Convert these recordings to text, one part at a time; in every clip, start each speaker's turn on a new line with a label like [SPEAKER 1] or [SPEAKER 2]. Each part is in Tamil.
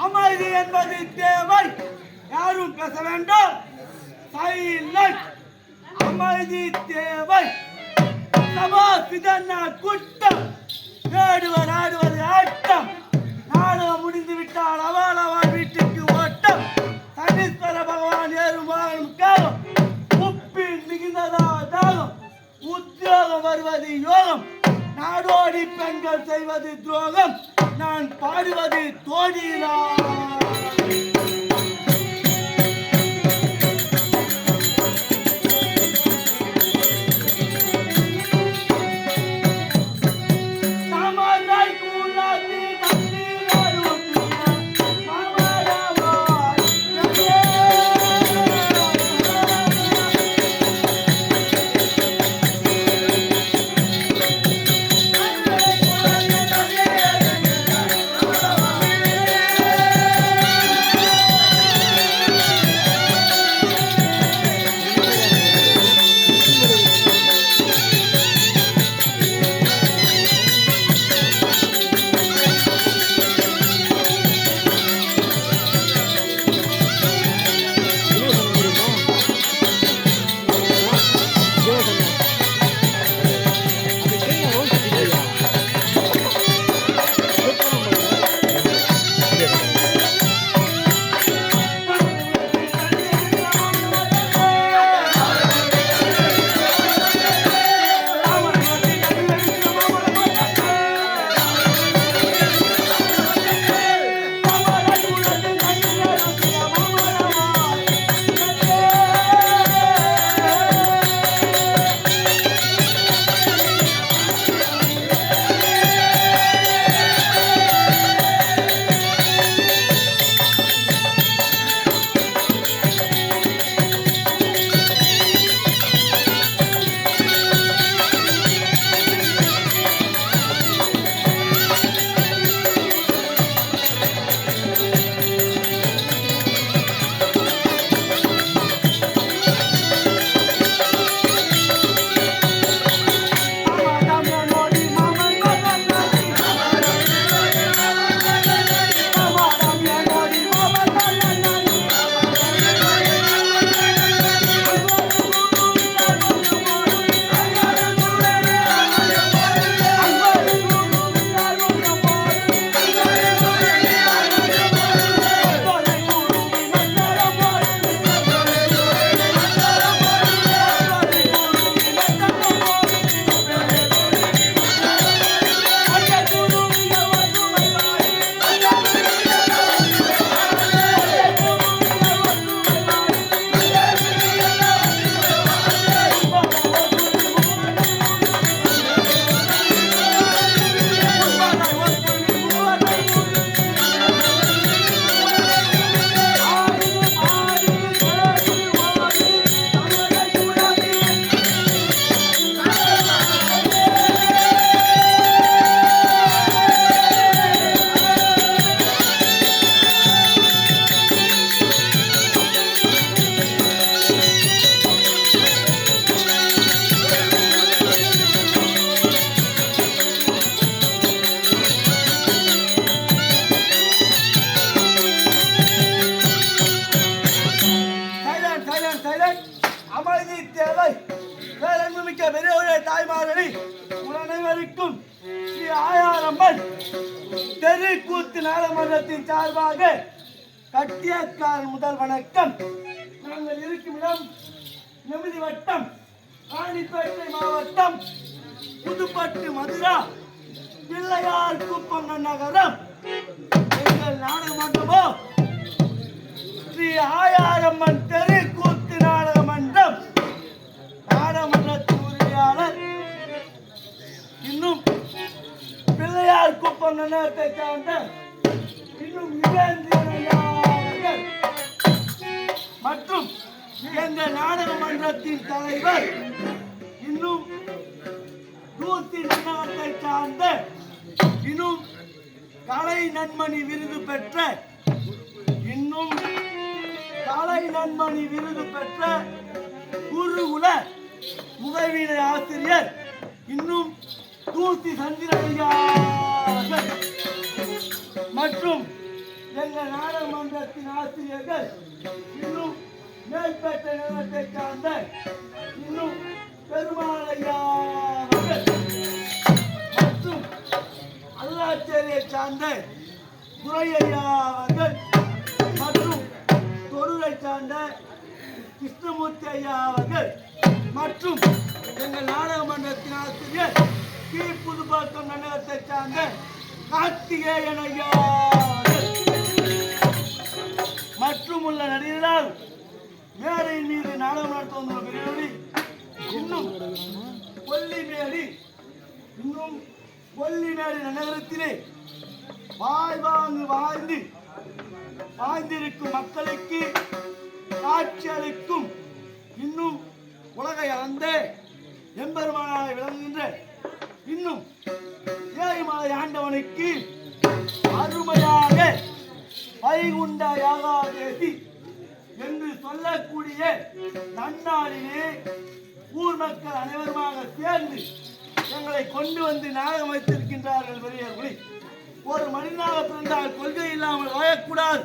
[SPEAKER 1] அமைதி என்பது தேவை, யாரும் பேச வேண்டாம். சைலண்ட். அமைதி தேவை. சபாசிதன்னா கூட்டம், ஆடுவர் ஆடுவது ஆட்டம். நாடகம் முடிந்து விட்டால் அவள் அவள் வீட்டுக்கு ஓட்டம். சனீஸ்வர பகவான் ஏறும் வாகனம் காலம். உப்பில் மிகுந்ததா தாகம், உத்தியோகம் வருவது யோகம். நாடோடி பெண்கள் செய்வது துரோகம், நான் பாடுவது தோழிதான். அமைதி தேவை. பேரன்புமிக்க பெரியவரே, தாய்மார்களே, உங்கள் அனைவருக்கும் ஸ்ரீ ஆயாரம்மன் தெருக்கூத்து நாடகமன்றத்தின் சார்பாக கட்டியக்காரன் முதல் வணக்கம். நாங்கள் இருக்கும் இடம் நெமிதி வட்டம், ராணிப்பேட்டை மாவட்டம், புதுப்பட்டு மதுரா, பிள்ளையார் குப்பம் நகரம். எங்கள் நாடகமன்றமோ ஸ்ரீ ஆயாரம்மன் தெருக்கூத்து நாடக மன்றம். நாடகமன்றத்தின் உரிமையாளர் இன்னும் பிள்ளையார் குப்பம் நகரத்தை சார்ந்த இன்னும் மற்றும் எங்கள் நாடக மன்றத்தின் தலைவர் இன்னும் தூத்தி நகரத்தை சார்ந்த இன்னும் கலை நன்மணி விருது பெற்ற இன்னும் கலை நன்மணி விருது பெற்ற குருகுல உதவியினை ஆசிரியர் இன்னும் தூசி சந்திரையா மற்றும் எங்கள் நாடாளுமன்றத்தின் ஆசிரியர்கள் இன்னும் மேல்பேட்டை நகரத்தை சார்ந்த இன்னும் பெருமாளையா மற்றும் அல்லாச்சேரியை சார்ந்த துரையா அவர்கள் மற்றும் தொடுரை சார்ந்த கிருஷ்ணமூர்த்தி ஐயா அவர்கள் மற்றும் எங்கள் நாடகமன்றத்தின் ஆசிரியர் கி புதுப்பாக்கம் நகரத்தை சார்ந்த கார்த்திகேயன் ஐயா மற்றும் உள்ள நடிகர்களால் மேடையின் மீது நாடகம் நடத்த வந்துள்ள பெரியவழி இன்னும் கொல்லிமேடு நகரத்திலே வாழ்ந்திருக்கும் மக்களுக்கு காட்சி அளிக்கும் இன்னும் உலகை அளந்த எம்பெருமானாக விளங்குகின்ற இன்னும் ஏழுமலை ஆண்டவனுக்கு அருமையாக வைகுண்ட யாகாதேசி என்று சொல்லக்கூடிய நன்னாளிலே ஊர் மக்கள் அனைவருமாக சேர்ந்து எங்களை கொண்டு வந்து நாடகம் வைத்திருக்கின்றார்கள் பெரியவர்களே. ஒரு மனிதனாக பிறந்தால் கொள்கை இல்லாமல் வாழக்கூடாது,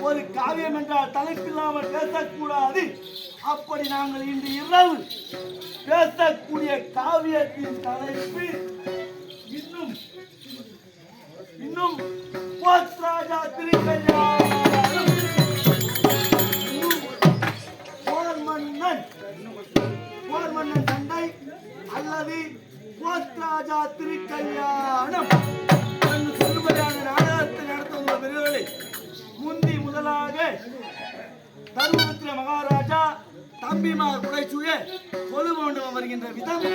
[SPEAKER 1] ஒரு காவியம் என்றால் தலைப்பில்லாமல் பேசக்கூடாது. அப்படி நாங்கள் இன்று இரவு பேசக்கூடிய காவியத்தின் தலைப்பு இன்னும் இன்னும் போத்ராஜா திருக்கல்யாணம், போர் மன்னன் சண்டை அல்லது போத்ராஜா திருக்கல்யாணம் என்று சொல்லுவதான நாடகத்தை நடத்துகின்ற பெரியவர்களே, முந்தி முதலாக தருமபுத்திர மகாராஜா தம்பிமார் உடைசூழ கொலு கொண்டு வருகின்ற விதம்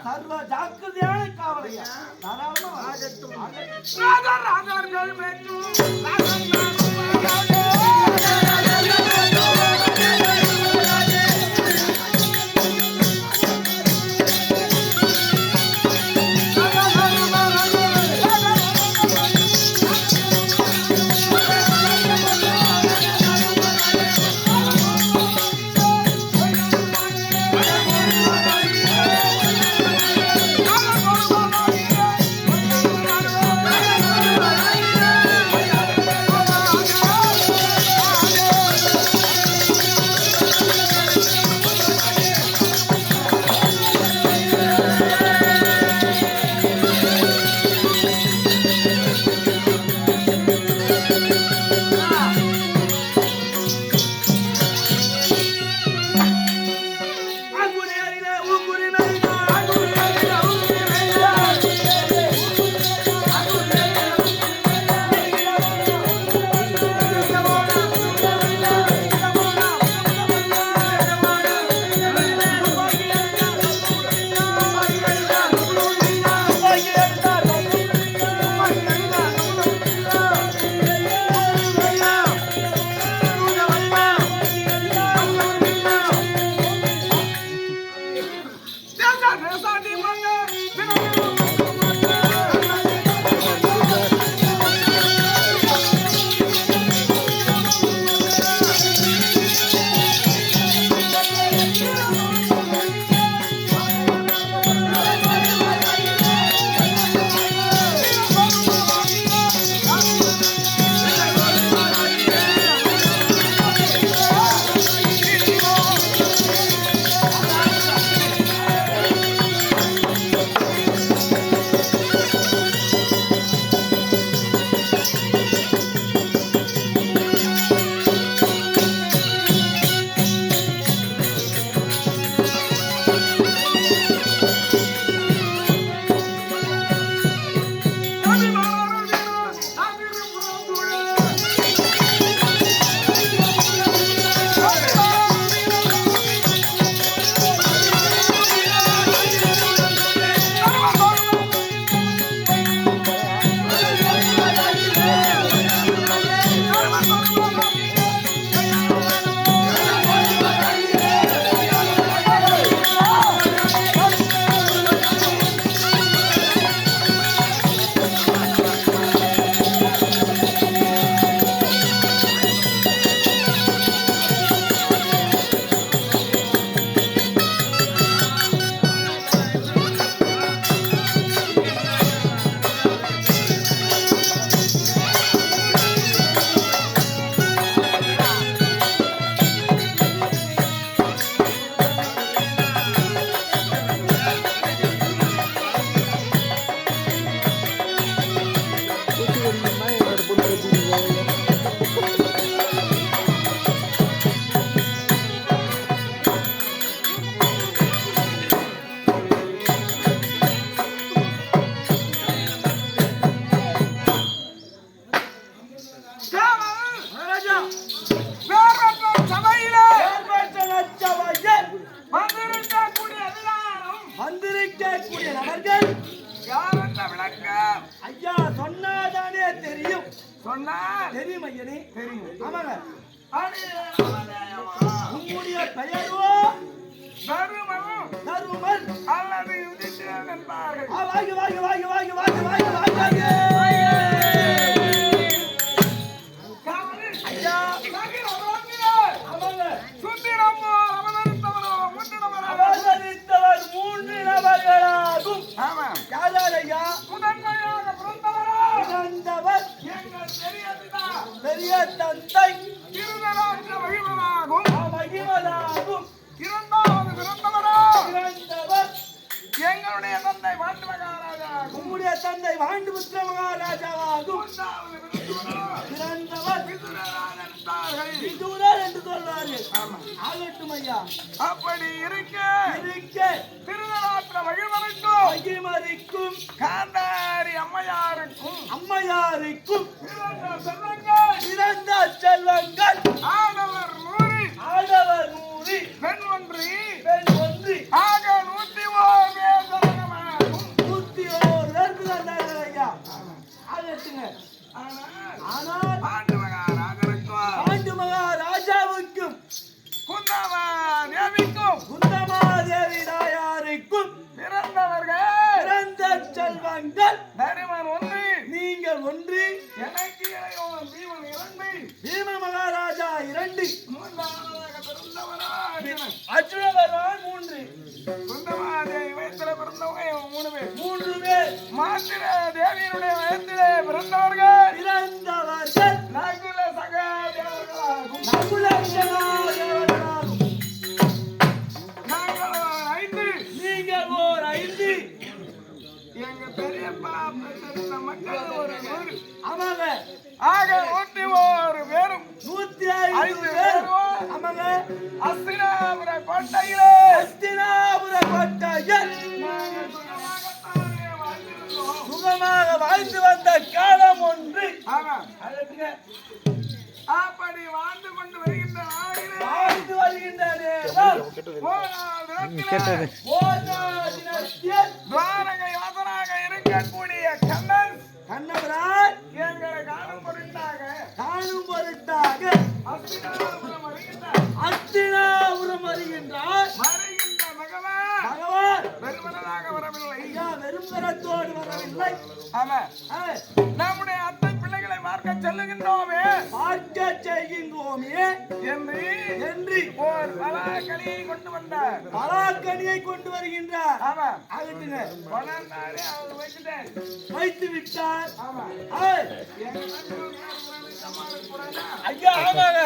[SPEAKER 1] சர்வ ஜாக்கிரதையான காவலையா தாராளமா வந்திருக்கக்கூடிய நபர்கள்
[SPEAKER 2] யார் என்ற விளக்கம்
[SPEAKER 1] ஐயா சொன்னாதானே தெரியும்.
[SPEAKER 2] சொன்னா
[SPEAKER 1] தெரியும் ஐயனே.
[SPEAKER 2] தெரியும்.
[SPEAKER 1] ஆமாங்க. உங்களுடைய பெயரோ
[SPEAKER 2] தருமம்
[SPEAKER 1] தருமன்
[SPEAKER 2] அல்லது யுதிஷ்டிரன் என்பார்கள்.
[SPEAKER 1] வாங்க வாங்க வாங்க வாங்க வாங்க வாங்க வாங்க ஐயா. ஆமாங்க.
[SPEAKER 2] சுத்திரமோ அவதரித்தவரோ
[SPEAKER 1] அவதரித்தவர் 3 நபர்களாகும்.
[SPEAKER 2] ஆமா.
[SPEAKER 1] யார் ஐயா?
[SPEAKER 2] முதன்மையாக பிறந்தவரோ
[SPEAKER 1] பிறந்தவர்
[SPEAKER 2] எங்கள் பெரிய பிதா
[SPEAKER 1] பெரிய தந்தை
[SPEAKER 2] திருதராஜ மகிமனாகும்.
[SPEAKER 1] மகிமனாகும்.
[SPEAKER 2] இரண்டாவது பிறந்தவரோ
[SPEAKER 1] பிறந்தவர்
[SPEAKER 2] எங்களுடைய தந்தை வாண்டு மகாராஜாகும்.
[SPEAKER 1] உம்முடைய தந்தை வாண்டுபுத்திர மகாராஜாவாகும்.
[SPEAKER 2] மூன்றாவது பிறந்தவரோ
[SPEAKER 1] பிறந்தவர்
[SPEAKER 2] விதுரராஜன் என்பார்கள்.
[SPEAKER 1] விதுரர் என்று சொல்வார்கள்.
[SPEAKER 2] ஆமா.
[SPEAKER 1] ஆகட்டும் ஐயா.
[SPEAKER 2] அப்படி இருக்க திருதராஷ்டிர மகிழ்வனுக்கும்
[SPEAKER 1] மகிமரிக்கும்
[SPEAKER 2] காந்தாரி அம்மையாருக்கும்
[SPEAKER 1] அம்மையாருக்கும்
[SPEAKER 2] பிறந்த செல்வங்கள்
[SPEAKER 1] பிறந்த செல்வங்கள்
[SPEAKER 2] ஆடவர் 100
[SPEAKER 1] ஆடவர் 100
[SPEAKER 2] பெண் 1
[SPEAKER 1] பெண் 1
[SPEAKER 2] ஆக 101 பேர் ஜனனமாகும்.
[SPEAKER 1] 101 பேர் பிறந்தார்கள் ஐயா. ஆகட்டுங்க. ஆனால்
[SPEAKER 2] பாண்டு மகாராஜருக்கும்
[SPEAKER 1] பாண்டு மகாராஜாவுக்கும்
[SPEAKER 2] குந்தமா தேவிக்கும்
[SPEAKER 1] குந்தமாதேவி தாயாருக்கும்
[SPEAKER 2] பிறந்தவர்கள்
[SPEAKER 1] பிறந்த செல்வங்கள்
[SPEAKER 2] தருமன் 1
[SPEAKER 1] நீங்கள் 1
[SPEAKER 2] எனக்கு இளையோன் பீமன் 2
[SPEAKER 1] பீம மகாராஜா 2
[SPEAKER 2] மூன்றாவதாக பிறந்தவரோ அர்ஜுனன்.
[SPEAKER 1] அர்ஜுனவரான் 3
[SPEAKER 2] குந்தமாதேவி வயத்தில பிறந்தவங்க 3 பேர்.
[SPEAKER 1] 3 பேர்
[SPEAKER 2] மாத்திர தேவியினுடைய வயத்திலே பிறந்தவர்கள்
[SPEAKER 1] பிறந்தவர்கள்
[SPEAKER 2] நகுல சகாதேவர்களாகும்.
[SPEAKER 1] நகுலச்சனாதேவர்களாகும்.
[SPEAKER 2] நாங்கள் 5
[SPEAKER 1] நீங்கள் ஓர் 5
[SPEAKER 2] எங்க பெரியப்பா பெற்றெடுத்த மக்கள் ஒரு 100.
[SPEAKER 1] ஆமாங்க.
[SPEAKER 2] ஆக 101 பேரும்
[SPEAKER 1] 105 பேர் ஆமாங்க.
[SPEAKER 2] அஸ்தினாபுர கோட்டையிலே
[SPEAKER 1] அஸ்தினாபுர கோட்டையில்
[SPEAKER 2] நாங்கள் சுகமாகத்தானே வாழ்ந்திருந்தோம்.
[SPEAKER 1] சுகமாக வாழ்ந்து வந்த காலம் ஒன்று.
[SPEAKER 2] ஆமா.
[SPEAKER 1] அதற்கு
[SPEAKER 2] அப்படி வாழ்ந்து கொண்டு வருகின்ற நாளிலே
[SPEAKER 1] வாழ்ந்து வருகின்ற நேரம்
[SPEAKER 2] போனால் தினத்திலே
[SPEAKER 1] தினத்தில்
[SPEAKER 2] துவாரகை வாசனாக இருக்கக்கூடிய கண்ணன்
[SPEAKER 1] கண்ணவரால்
[SPEAKER 2] எங்களை காணும் பொருட்டாக
[SPEAKER 1] காணும் பொருட்டாக
[SPEAKER 2] அஸ்தினாபுரம் வருகின்றார்.
[SPEAKER 1] அஸ்தினாபுரம் வருகின்றார்.
[SPEAKER 2] வருகின்ற பகவான்
[SPEAKER 1] பகவான்
[SPEAKER 2] வெறுமனதாக வரவில்லை.
[SPEAKER 1] ஐயா வெறும் கரத்தோடு வரவில்லை.
[SPEAKER 2] ஆமா.
[SPEAKER 1] ஆ,
[SPEAKER 2] நம்முடைய அத்தை பிள்ளைகளை பார்க்க செல்லுகின்றோமே
[SPEAKER 1] பார்க்க செய்கின்றோமே
[SPEAKER 2] என்று ஒரு பலாக்கனியை கொண்டு வந்தார்.
[SPEAKER 1] பலாக்கனியை கொண்டு வருகின்றார்.
[SPEAKER 2] ஆமா.
[SPEAKER 1] ஆகட்டுங்க.
[SPEAKER 2] கொண்டாந்தாரே அவர் வச்சுட்டேன்.
[SPEAKER 1] வைத்து விட்டார்.
[SPEAKER 2] ஆமா.
[SPEAKER 1] ஆ,
[SPEAKER 2] எங்க நண்பர்கள் சமாளிக்க கூடாதா?
[SPEAKER 1] ஐயா ஆமாங்க.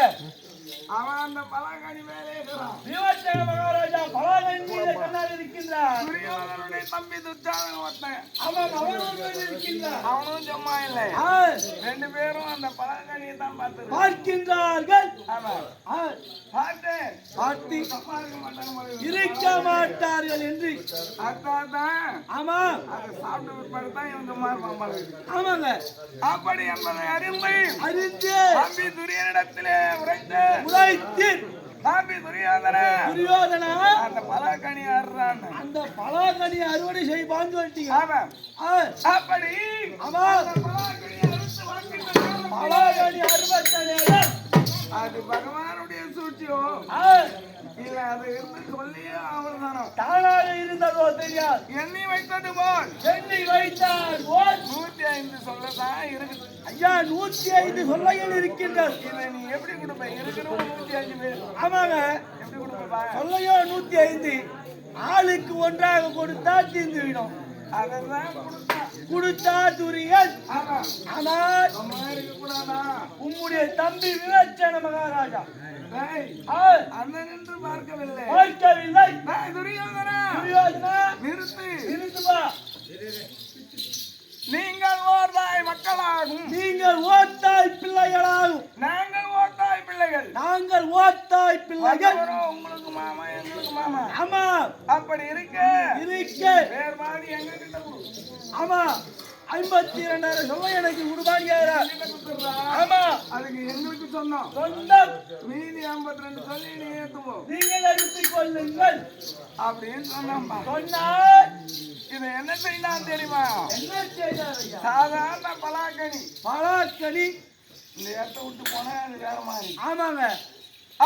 [SPEAKER 2] அவன் அந்த பலாக்கனி மேலே இருக்கிறான்.
[SPEAKER 1] விமர்சன மகாராஜா பலாக்கனி மீது கண்ணால் இருக்கின்றார்.
[SPEAKER 2] துரியோதனுடைய தம்பி துச்சாதன் ஒருத்தன்.
[SPEAKER 1] அவன் அவனோடு இருக்கின்றார்.
[SPEAKER 2] அவனும் சும்மா இல்லை.
[SPEAKER 1] ஆ,
[SPEAKER 2] 2 பேரும் அந்த பலாக்கனியை தான் பார்த்து
[SPEAKER 1] பார்க்கின்றார்கள்.
[SPEAKER 2] ஆமா.
[SPEAKER 1] ஆ,
[SPEAKER 2] பார்த்து
[SPEAKER 1] பார்த்து
[SPEAKER 2] சமாளிக்க மாட்டாங்க.
[SPEAKER 1] இருக்க மாட்டார்கள் என்று.
[SPEAKER 2] அதான்
[SPEAKER 1] ஆமா
[SPEAKER 2] அதை சாப்பிட்டு பிற்பாடு தான் இவன் சும்மா இருப்பான்.
[SPEAKER 1] ஆமாங்க.
[SPEAKER 2] அப்படி என்பதை அறிந்து
[SPEAKER 1] அறிந்து
[SPEAKER 2] தம்பி துரியனிடத்திலே உரைத்து தம்பி துரியோதன
[SPEAKER 1] துரியோதனா
[SPEAKER 2] அந்த பலாக்கனி ஆடுறான்.
[SPEAKER 1] அந்த பலாக்கனி அறுவடை செய்வான்னு சொல்லிட்டீங்க.
[SPEAKER 2] ஆமா.
[SPEAKER 1] ஆ,
[SPEAKER 2] அப்படி
[SPEAKER 1] ஆமா
[SPEAKER 2] அந்த பலாக்கனி அறுத்து வாங்கிட்ட நேரம்
[SPEAKER 1] பலாக்கனி அறுவடை நேரம்
[SPEAKER 2] அது பகவானுடைய சூழ்ச்சியோ
[SPEAKER 1] ஆ,
[SPEAKER 2] இல்ல அது இருந்து சொல்லியே அவர்தானோ
[SPEAKER 1] தானாக இருந்ததோ தெரியாது.
[SPEAKER 2] எண்ணி வைத்தது போல்
[SPEAKER 1] எண்ணி வைத்தார் போல்
[SPEAKER 2] 105 சொல்லதான் இருக்குது.
[SPEAKER 1] ஐயா 105 சொல்லையில் இருக்கின்றது.
[SPEAKER 2] இதை நீ எப்படி கொடுப்ப? இருக்கிறவங்க 105 பேர்
[SPEAKER 1] ஆமாங்க.
[SPEAKER 2] எப்படி கொடுப்பா?
[SPEAKER 1] சொல்லையோ 105 ஆளுக்கு ஒன்றாக கொடுத்தா தீர்ந்து விடும்.
[SPEAKER 2] அதான்
[SPEAKER 1] கொடுத்தா துரியன்.
[SPEAKER 2] ஆமா.
[SPEAKER 1] ஆனால்
[SPEAKER 2] அம்மா இருக்க கூடாதா?
[SPEAKER 1] உம்முடைய தம்பி விமர்சன மகாராஜா
[SPEAKER 2] டேய்,
[SPEAKER 1] ஆ,
[SPEAKER 2] அண்ணன் என்று பார்க்கவில்லை.
[SPEAKER 1] பார்க்கவில்லை.
[SPEAKER 2] டேய், துரியோதனா,
[SPEAKER 1] துரியோதனா
[SPEAKER 2] நிறுத்து.
[SPEAKER 1] நிறுத்துவா.
[SPEAKER 2] நீங்கள் ஓர்தாய் மக்களாகும்,
[SPEAKER 1] நீங்கள் ஓத்தாய் பிள்ளைகளாகும்.
[SPEAKER 2] நாங்கள் ஓர்தாய் பிள்ளைகள்.
[SPEAKER 1] நாங்கள் ஓத்தாய் பிள்ளைகள்.
[SPEAKER 2] வந்தவரோ உங்களுக்கு மாமா, எங்களுக்கு மாமா.
[SPEAKER 1] ஆமா
[SPEAKER 2] அப்படி இருக்க
[SPEAKER 1] இருக்க
[SPEAKER 2] வேறு மாதிரி எங்க கிட்ட கொடு.
[SPEAKER 1] ஆமா 52,000 சொல்ல எனக்கு குடுபாடியார். ஆமா,
[SPEAKER 2] அதுக்கு எங்களுக்கு சொன்னோம்.
[SPEAKER 1] சொந்தம்
[SPEAKER 2] மீதி 52 சொல்லி நீ ஏத்துவோம்
[SPEAKER 1] நீங்கள் எடுத்துக் கொள்ளுங்கள்
[SPEAKER 2] அப்படின்னு சொன்னோம்மா.
[SPEAKER 1] சொன்னார்.
[SPEAKER 2] இதை என்ன செய்யலாம் தெரியுமா?
[SPEAKER 1] என்ன செய்தார் ஐயா?
[SPEAKER 2] சாதாரண பலாக்கனி
[SPEAKER 1] பலாக்கனி
[SPEAKER 2] இந்த இடத்த விட்டு போனா அது வேற மாதிரி.
[SPEAKER 1] ஆமாங்க.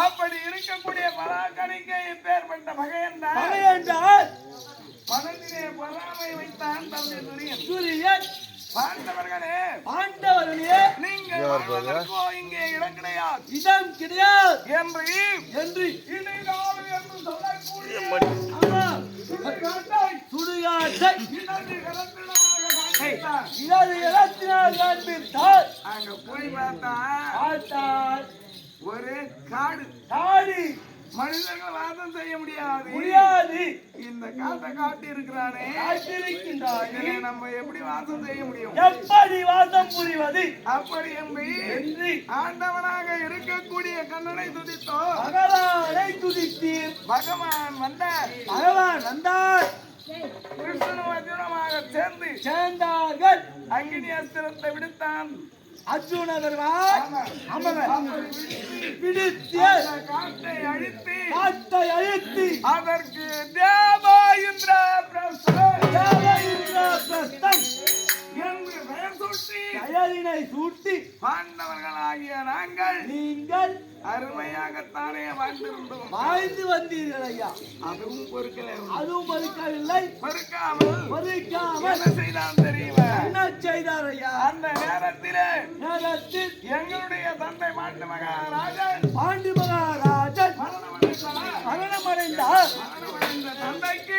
[SPEAKER 2] அப்படி இருக்கக்கூடிய பலாக்கனிக்கு இப்பேற்பட்ட பகையன்தான்
[SPEAKER 1] பகையென்றால்
[SPEAKER 2] மனதிலே பொறாமை வைத்தான் தந்தை துரியன்.
[SPEAKER 1] சூரியன்
[SPEAKER 2] பாண்டவர்களே,
[SPEAKER 1] பாண்டவர்களே
[SPEAKER 2] நீங்கள் வாழ்வதற்கோ இங்கே இடம் கிடையாது
[SPEAKER 1] இடம் கிடையாது
[SPEAKER 2] என்று
[SPEAKER 1] என்று
[SPEAKER 2] இணைகாலம் என்று சொல்லக்கூடிய
[SPEAKER 1] ஆமா
[SPEAKER 2] சுடுகாட்டை
[SPEAKER 1] சுடுகாட்டை
[SPEAKER 2] இடது கரத்தினமாக காண்பித்தார்.
[SPEAKER 1] இடது இடத்தினால் காண்பித்தார்.
[SPEAKER 2] அங்க போய் பார்த்தா
[SPEAKER 1] பார்த்தால்
[SPEAKER 2] ஒரே காடு.
[SPEAKER 1] தாடி
[SPEAKER 2] மனிதர்கள் வாசம் செய்ய முடியாது.
[SPEAKER 1] முடியாது.
[SPEAKER 2] இந்த காட்டை காட்டி இருக்கிறானே,
[SPEAKER 1] காட்டிருக்கின்றார்.
[SPEAKER 2] இதிலே நம்ம எப்படி வாசம் செய்ய முடியும்?
[SPEAKER 1] எப்படி வாசம் புரிவது?
[SPEAKER 2] அப்படி என்று ஆண்டவனாக இருக்கக்கூடிய கண்ணனை துதித்தோம்.
[SPEAKER 1] பகவானை துதித்தீர்.
[SPEAKER 2] பகவான் வந்தார்.
[SPEAKER 1] பகவான் வந்தார்.
[SPEAKER 2] கிருஷ்ணனும் அர்ஜுனமாக சேர்ந்து
[SPEAKER 1] சேர்ந்தார்கள்.
[SPEAKER 2] அங்கினி அஸ்திரத்தை விடுத்தான்.
[SPEAKER 1] அர்ஜுன பெருமான் பிடித்து
[SPEAKER 2] காட்டை அழித்து
[SPEAKER 1] காட்டை அழித்து
[SPEAKER 2] அதற்கு தேவாயிந்திர பிரஸ்தம் என்று பெயர் சூட்டி
[SPEAKER 1] அயலினை சூட்டி
[SPEAKER 2] பாண்டவர்களாகிய நாங்கள்
[SPEAKER 1] நீங்கள்
[SPEAKER 2] அருமையாகத்தானே வாழ்ந்திருந்தோம்.
[SPEAKER 1] வாழ்ந்து வந்தீர்கள் ஐயா.
[SPEAKER 2] அதுவும் பொறுக்கல.
[SPEAKER 1] அதுவும் மறுக்கவில்லை.
[SPEAKER 2] பொறுக்காமல் என்ன செய்தான் தெரியுமா?
[SPEAKER 1] என்ன செய்தார் ஐயா?
[SPEAKER 2] அந்த நேரத்தில் எங்களுடைய தந்தை பாண்டு மகாராஜன்
[SPEAKER 1] மரணமடைந்தார். தந்தைக்கு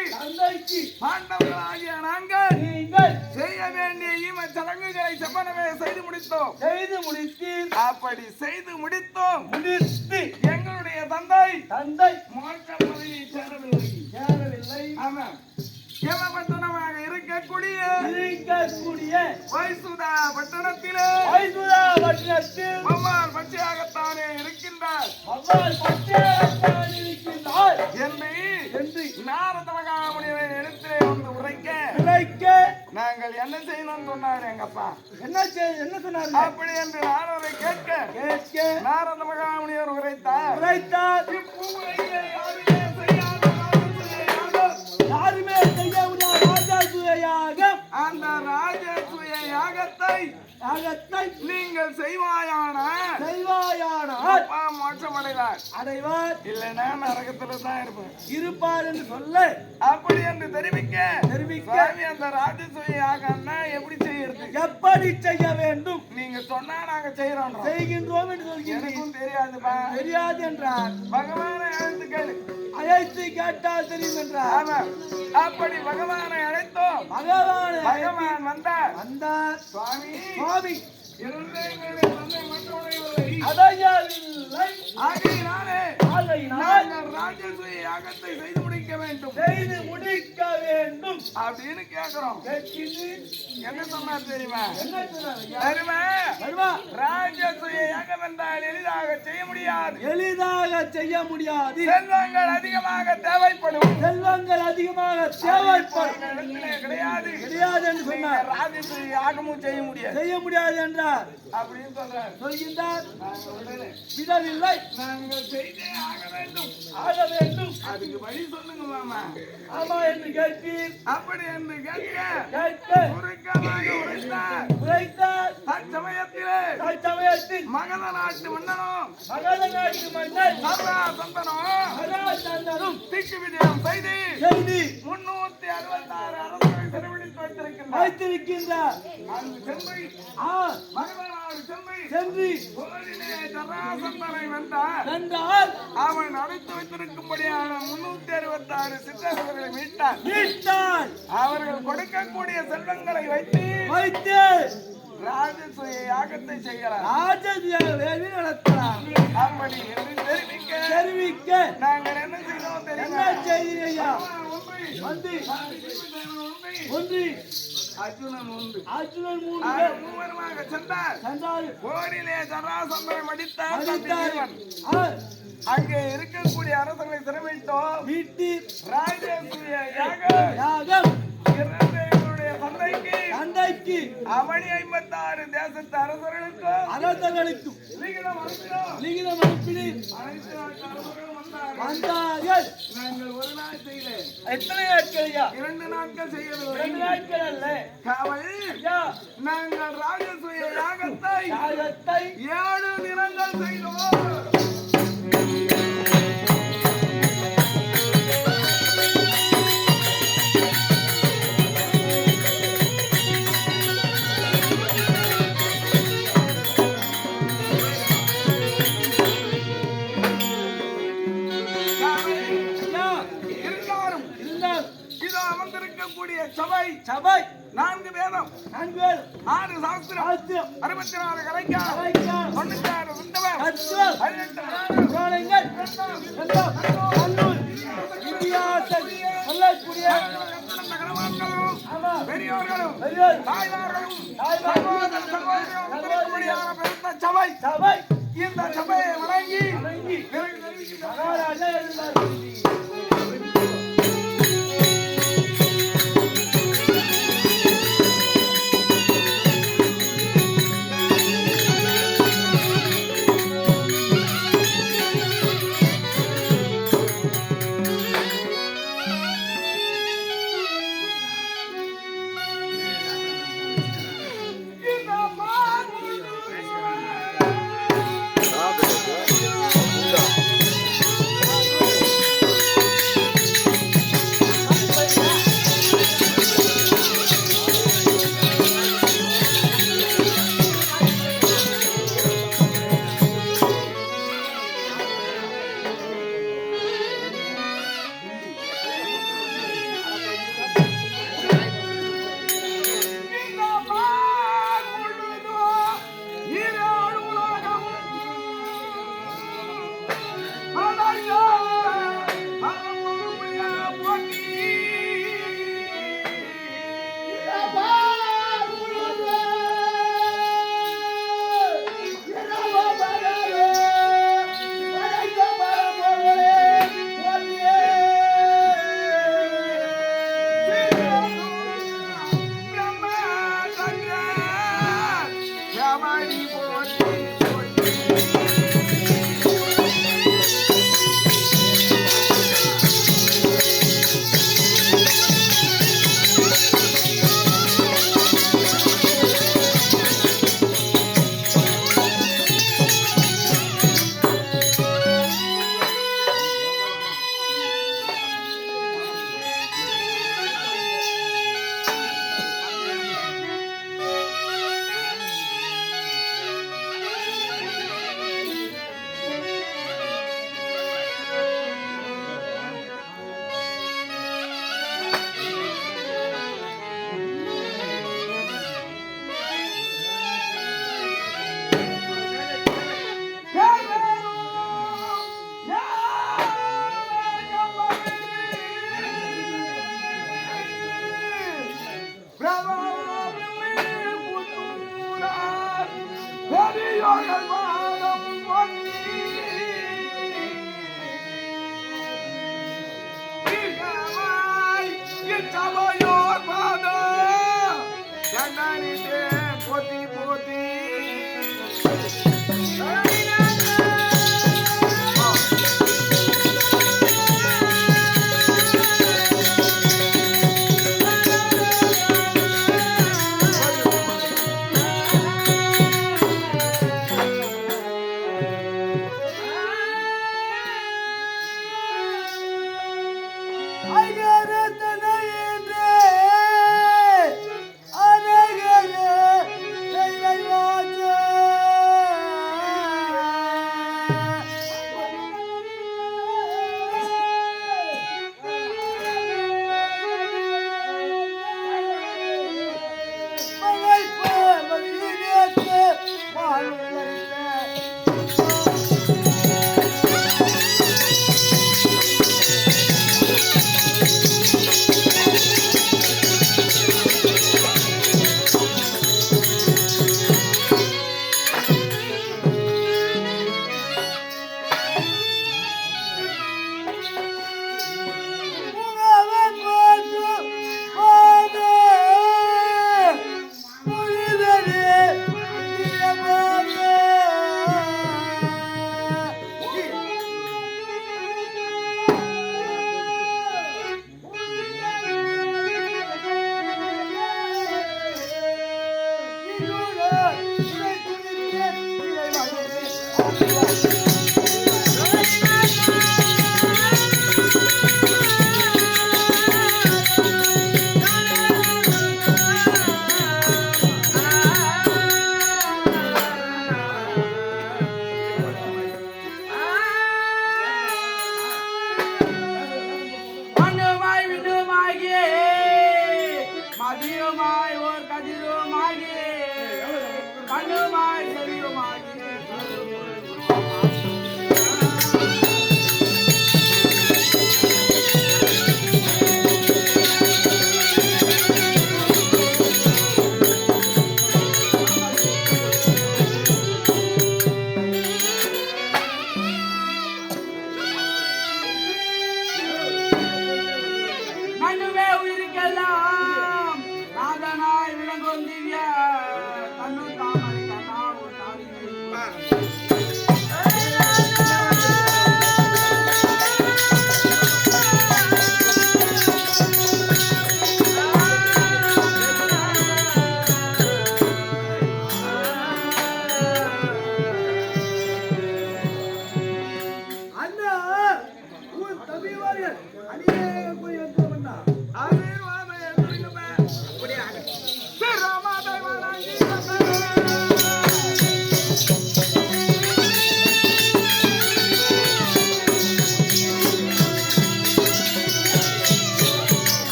[SPEAKER 2] பாண்டவர்களாகிய நாங்கள்
[SPEAKER 1] நீங்கள்
[SPEAKER 2] செய்ய வேண்டிய ஈம சடங்குகளை செவ்வனவே செய்து முடித்தோம்.
[SPEAKER 1] செய்து முடித்தீர்.
[SPEAKER 2] அப்படி செய்து முடித்தோம்.
[SPEAKER 1] முடித்து
[SPEAKER 2] எங்களுடைய தந்தை மோட்ச பதவியை சேரவில்லை. ஆமாம். பட்டணமாக இருக்கக்கூடிய வைசுதா பட்டணத்திலே அம்மாள் பச்சையாகத்தானே இருக்கின்றார் என்று நாரத மகாமுனிவரின் இடத்திலே வந்து உரைக்க நாங்கள் என்ன செய்யணும்னு சொன்னார் எங்கப்பா.
[SPEAKER 1] என்ன சொன்னார்?
[SPEAKER 2] அப்படி என்று நாரதை கேட்க நாரத மகாமுனிவர் உரைத்தார்.
[SPEAKER 1] யாருமே செய்ய முடியாத ராஜசூய யாகம்.
[SPEAKER 2] அந்த ராஜசூய யாகத்தை நீங்கள் செய்வாயானால் மோட்சம்
[SPEAKER 1] அடைவார்.
[SPEAKER 2] இல்லைன்னா நரகத்துல தான்
[SPEAKER 1] இருப்பார் என்று சொல்ல
[SPEAKER 2] அப்படி என்று தெரிவிக்க அந்த ராஜசூய யாகம்னா எப்படி செய்யறது?
[SPEAKER 1] எப்படி செய்ய வேண்டும்?
[SPEAKER 2] நீங்க சொன்னா நாங்க
[SPEAKER 1] செய்கின்றோம் என்று சொல்கிறேன். தெரியாது என்றார்.
[SPEAKER 2] பகவானை அழைத்து கேளு.
[SPEAKER 1] அழைத்து கேட்டால் தெரியும் என்றார்.
[SPEAKER 2] அப்படி பகவானை அழைத்தோம். பகவான் வந்தார். சுவாமி ராஜசூய யாகத்தை செய்து முடிக்க வேண்டும் அப்படின்னு கேட்கிறோம். என்ன சொன்னார் தெரியுமா? ராஜசூய யாகம் என்றால் எளிதாக செய்ய முடியாது. செல்வங்கள் அதிகமாக தேவைப்படும்.
[SPEAKER 1] கிடையாது என்று சொன்னார்.
[SPEAKER 2] ராஜசூய யாகமும் செய்ய
[SPEAKER 1] முடியாது என்றார்.
[SPEAKER 2] அப்படின்னு
[SPEAKER 1] சொல்கின்றார். விடவில்லை.
[SPEAKER 2] நாங்கள் செய்தே ஆக வேண்டும். அதுக்கு வழி சொல்லுங்க மாமா.
[SPEAKER 1] ஆமா என்று கேட்பீர்.
[SPEAKER 2] அப்படி என்று கேட்க உரைக்காமாக
[SPEAKER 1] உரைத்தார்.
[SPEAKER 2] தற்சமயத்தில் மகத நாட்டு மன்னனும் சந்தனும் திக்கு விஜயம் செய்து 366 அரசர்களை சிறைபிடித்து வைத்திருக்கின்றார். சென்று வென்றால் அவன் அழைத்து வைத்திருக்கும்படியான 366 சிற்றரசர்களை மீட்டான். அவர்கள் கொடுக்கக்கூடிய செல்வங்களை வைத்து ராஜசூய யாகத்தை செய்யலாம். அப்படி என்று தெரிவிக்க நாங்கள் என்ன செய்தோம் தெரியுமா? அர்ஜுனன் மூவருமாக சென்றார். போரிலே ஜராசந்தனை மடித்தார். அங்கே இருக்கக்கூடிய அரசர்களை சிறைவிட்டோம். ராஜசூய யாகம் தந்தைக்கு அவனி 56 தேசத்து அரசர்களுக்கும் லிகிதம்
[SPEAKER 1] அனுப்பினீர்.
[SPEAKER 2] அனைத்து நாட்டு அரசர்களும்
[SPEAKER 1] வந்தார்கள்.
[SPEAKER 2] நாங்கள் ஒரு நாள் செய்யல.
[SPEAKER 1] எத்தனை நாட்களையா?
[SPEAKER 2] 2 நாட்கள் செய்யவில்லை.
[SPEAKER 1] 2 நாட்கள் அல்ல.
[SPEAKER 2] காவல் நாங்கள் ராஜசூய யாகத்தை 7 தினங்கள் செய்தோம். சபை 4 வேதம் 6 சாஸ்திரம் 64 கலைஞர் 96 சுந்தரம் 18 புராணங்கள் பெரியோர்களும் தாய்மார்களும் சபை இந்த சபையை வணங்கி மகாராஜா இருந்தார்.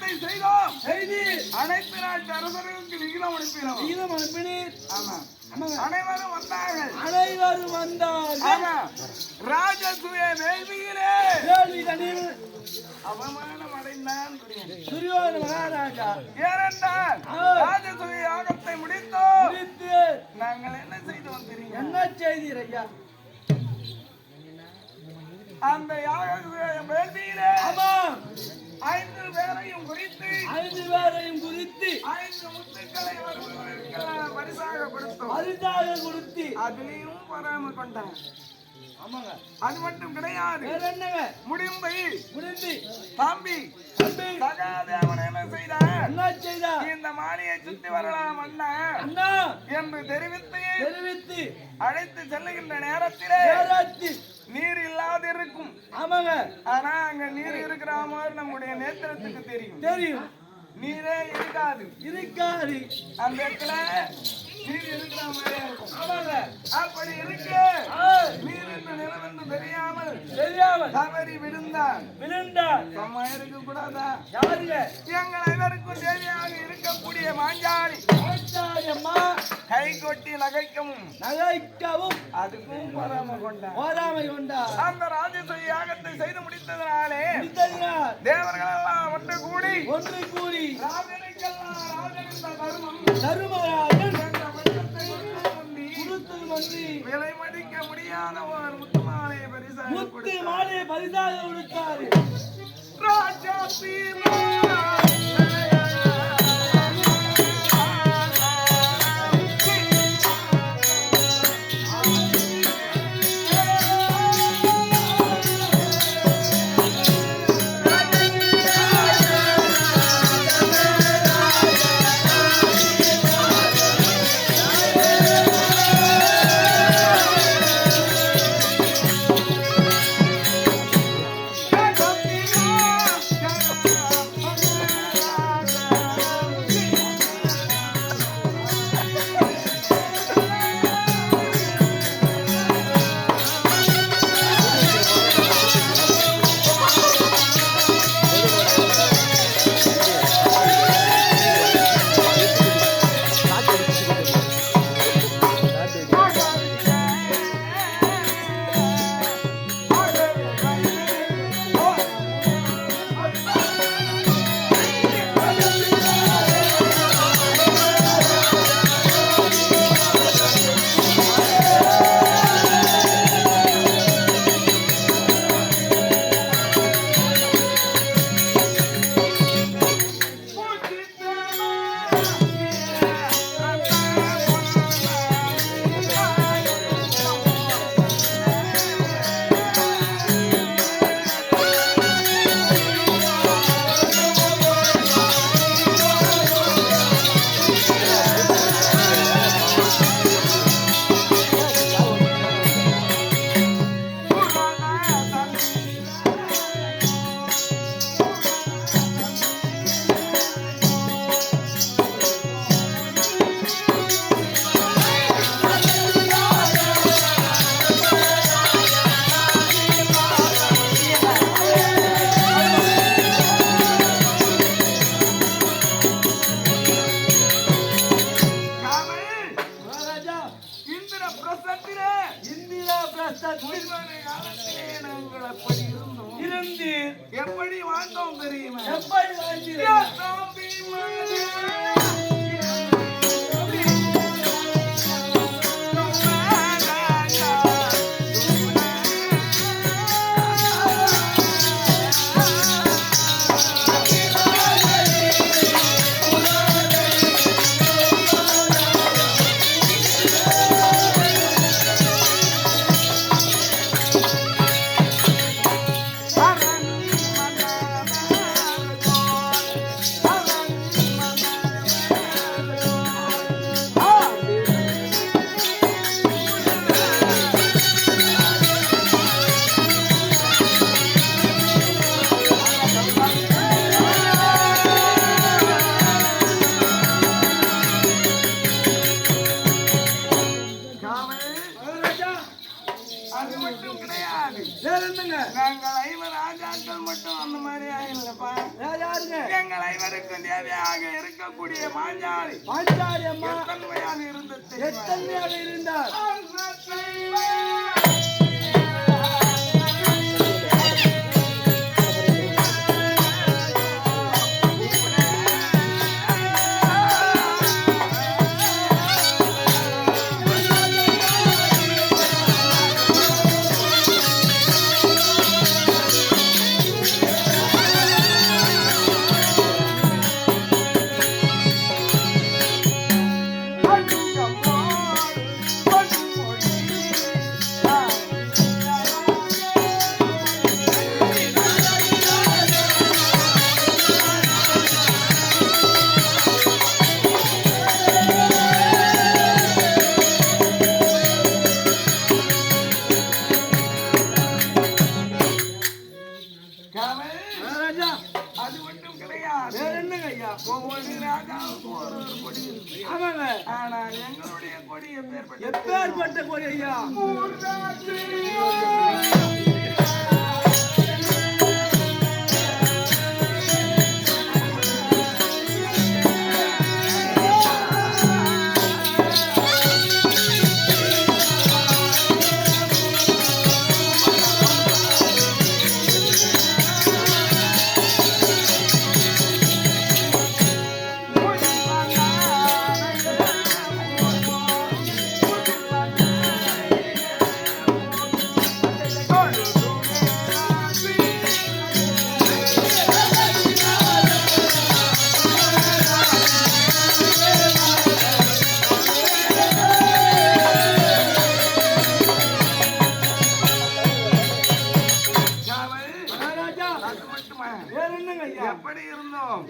[SPEAKER 2] யாகத்தை செய்தோம்.
[SPEAKER 1] செய்தி
[SPEAKER 2] அனைத்து நாட்டு அரசர்களுக்கு விகிதம் அனுப்பினோம்.
[SPEAKER 1] விகிதம் அனுப்பினீர்.
[SPEAKER 2] ஆமா.
[SPEAKER 1] ஆமாங்க.
[SPEAKER 2] அனைவரும் வந்தார்கள்.
[SPEAKER 1] அனைவரும் வந்தார்கள்.
[SPEAKER 2] ஆமா. ராஜசூய வேள்வியிலே
[SPEAKER 1] வேள்வி தண்ணீர்
[SPEAKER 2] அவமானம் அடைந்தான்
[SPEAKER 1] துரியோதன மகாராஜா.
[SPEAKER 2] ஏனென்றால் ராஜசூய யாகத்தை முடித்து நாங்கள் என்ன செய்தோம் தெரியும்?
[SPEAKER 1] என்ன செய்தீர் ஐயா?
[SPEAKER 2] அந்த யாக வேள்வியிலே
[SPEAKER 1] ஆமாம்
[SPEAKER 2] 5 பேரையும் குறித்து
[SPEAKER 1] 5 பேரையும் குறித்து
[SPEAKER 2] 5 முத்துக்களை பரிசாக கொடுத்தோம்.
[SPEAKER 1] பரிசாக கொடுத்து
[SPEAKER 2] அதுலயும் பொறாமை கொண்டான்.
[SPEAKER 1] ஆமாங்க.
[SPEAKER 2] அது மட்டும் கிடையாது.
[SPEAKER 1] வேற என்னங்க?
[SPEAKER 2] முடிந்து
[SPEAKER 1] தம்பி
[SPEAKER 2] சகாதேவன் என்ன செய்தார்?
[SPEAKER 1] என்ன செய்தா?
[SPEAKER 2] இந்த மாலையை சுத்தி வரலாம் அண்ணா
[SPEAKER 1] அண்ணா
[SPEAKER 2] என்று
[SPEAKER 1] தெரிவித்து
[SPEAKER 2] அழைத்து செல்லுகின்ற நேரத்திலே நீர் இல்லாது இருக்கும்.
[SPEAKER 1] ஆமாங்க.
[SPEAKER 2] ஆனா அங்க நீர் இருக்கிற மாதிரி நம்முடைய நேத்திரத்துக்கு தெரியும். நீரே இருக்காது. அந்த இடத்துல நீர் இருக்கிற மாதிரி இருக்கும்.
[SPEAKER 1] ஆமாங்க.
[SPEAKER 2] அப்படி இருக்கு. நீர் என்ன நிலம் என்று தெரியாமல் தவறி விழுந்தார். சும்மா இருக்க கூடாதா?
[SPEAKER 1] யாருங்க?
[SPEAKER 2] எங்கள் அனைவருக்கும் தேவையாக இருக்கக்கூடிய மாஞ்சாலி
[SPEAKER 1] அம்மா
[SPEAKER 2] கை கொட்டி நகைக்கவும் அதுக்கும் பொறாமை கொண்டார். அந்த ராஜசூய யாகத்தை செய்து முடித்ததனாலே தேவர்கள் எல்லாம் ஒன்று கூடி ராஜனுக்கெல்லாம் ராஜனின்
[SPEAKER 1] தருமராஜன்
[SPEAKER 2] விலை மதிக்க முடியாத ஒரு முத்து மாலையை
[SPEAKER 1] பரிசாக கொடுத்தாரு.
[SPEAKER 2] ராஜா எப்படி வாழ்ந்தோம் தெரியுமா?
[SPEAKER 1] எப்படி
[SPEAKER 2] அது மட்டும் கிடையாது.
[SPEAKER 1] வேற என்னங்க?
[SPEAKER 2] நாங்கள் 5 ராஜாக்கள் மட்டும் அந்த மாதிரி ஆகலப்பா.
[SPEAKER 1] யாருங்க?
[SPEAKER 2] எங்கள் 5ருக்கும் தேவையாக இருக்கக்கூடிய மாஞ்சாரி
[SPEAKER 1] அம்மா
[SPEAKER 2] தன்மையாக இருந்தது.
[SPEAKER 1] எத்தன்மையாக இருந்தார்?
[SPEAKER 2] அது மட்டும் கிடையாது.
[SPEAKER 1] வேற என்னங்க ஐயா?
[SPEAKER 2] ஒவ்வொரு ராஜாவுக்கும் ஒரு கொடி இருக்கு.
[SPEAKER 1] ஆமாங்க.
[SPEAKER 2] ஆனா எங்களுடைய கொடி
[SPEAKER 1] எப்பேற்பட்ட கொடி ஐயா?
[SPEAKER 2] எப்படி இருந்தோம்?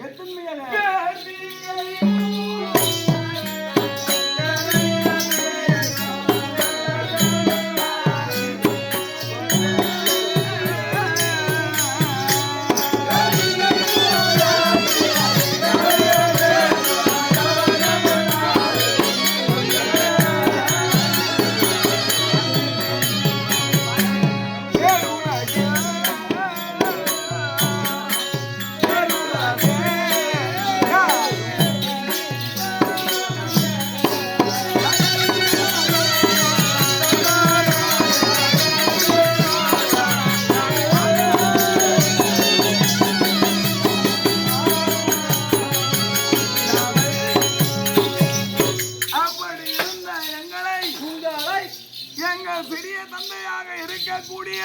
[SPEAKER 2] எங்கள் பெரிய தந்தையாக இருக்கக்கூடிய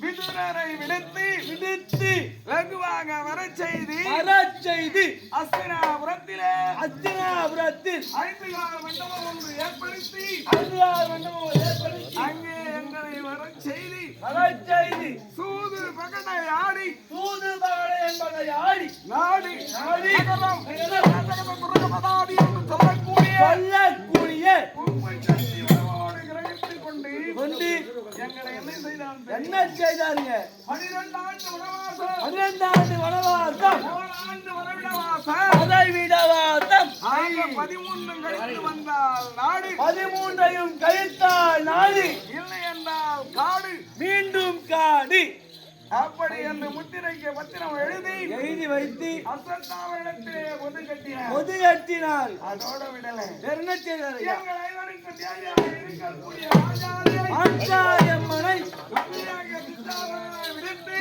[SPEAKER 2] விதுரரை விடுத்து லகுவாக வரச் செய்து அஸ்தினாபுரத்தில் 5 கால மண்டபம் ஒன்று ஏற்படுத்தி அங்கே எங்களை வரச் செய்து சூது பகடை ஆடி நாடி என்று சொல்லக்கூடிய கொண்டு எங்களை என்ன செய்தாருங்க? 12 ஆண்டு வனவாசம், 13 கழித்து வந்தால் நாடு, 13ஐயும் கழித்தால் நாடு, இல்லை என்றால் காடு, மீண்டும் காடு. அப்படி என்று முத்திரைக்கு பத்திரம் எழுதி வைத்து அசத்தாவிடத்திலே பொது கட்டினார். அதோட விடல வேற என்ன செய்தார்? எங்கள் அனைவருக்கு தேவையாக இருக்கக்கூடிய ஆச்சாரியம்மனை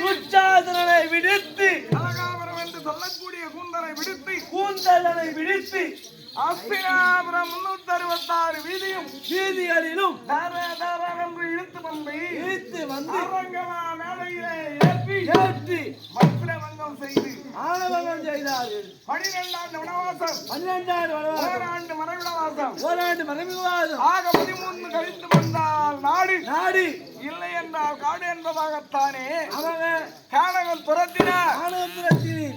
[SPEAKER 2] துச்சாதனனை விடுத்து அலகாபுரம் என்று சொல்லக்கூடிய கூந்தலனை விடுத்து அஸ்தினாபுரம் 366 வீதிகளிலும் என்று இழுத்து வந்து அரங்கமா மேலையிலே ஏற்றி மந்திரபங்கம் செய்து ஆணவங்கம் செய்தார்கள். 12 ஆண்டு வனவாசம், ஓராண்டு மறைவிவாசம் ஆக 13 கழித்து வந்தால் நாடு, இல்லை என்றால் காடு என்பதாகத்தானே அவங்க காணகன் துரத்தினார்.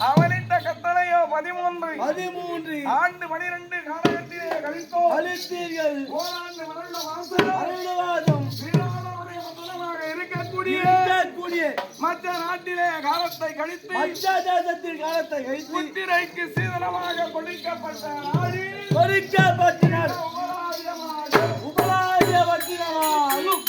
[SPEAKER 2] அவனிட்ட கட்டளையோ 13 ஆண்டு 12 காலகத்திலே கழித்தீர்கள். ஓராண்டு மரணவாசம் இருக்கக்கூடிய மற்ற நாட்டிலே காலத்தை கழித்து முத்திரைக்கு சீதனமாக கொடுக்கப்பட்ட நாடு உபராஜ பட்டினமாகும்.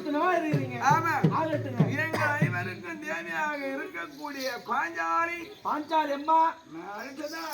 [SPEAKER 2] மெத்தனமா இருக்கிறீங்க.
[SPEAKER 3] ஆமா
[SPEAKER 2] ஆகட்டுங்க.
[SPEAKER 3] எங்க ஐவருக்கும் தேவியாக இருக்கக்கூடிய பாஞ்சாலி
[SPEAKER 2] பாஞ்சாலி அம்மா
[SPEAKER 3] அடுத்ததான்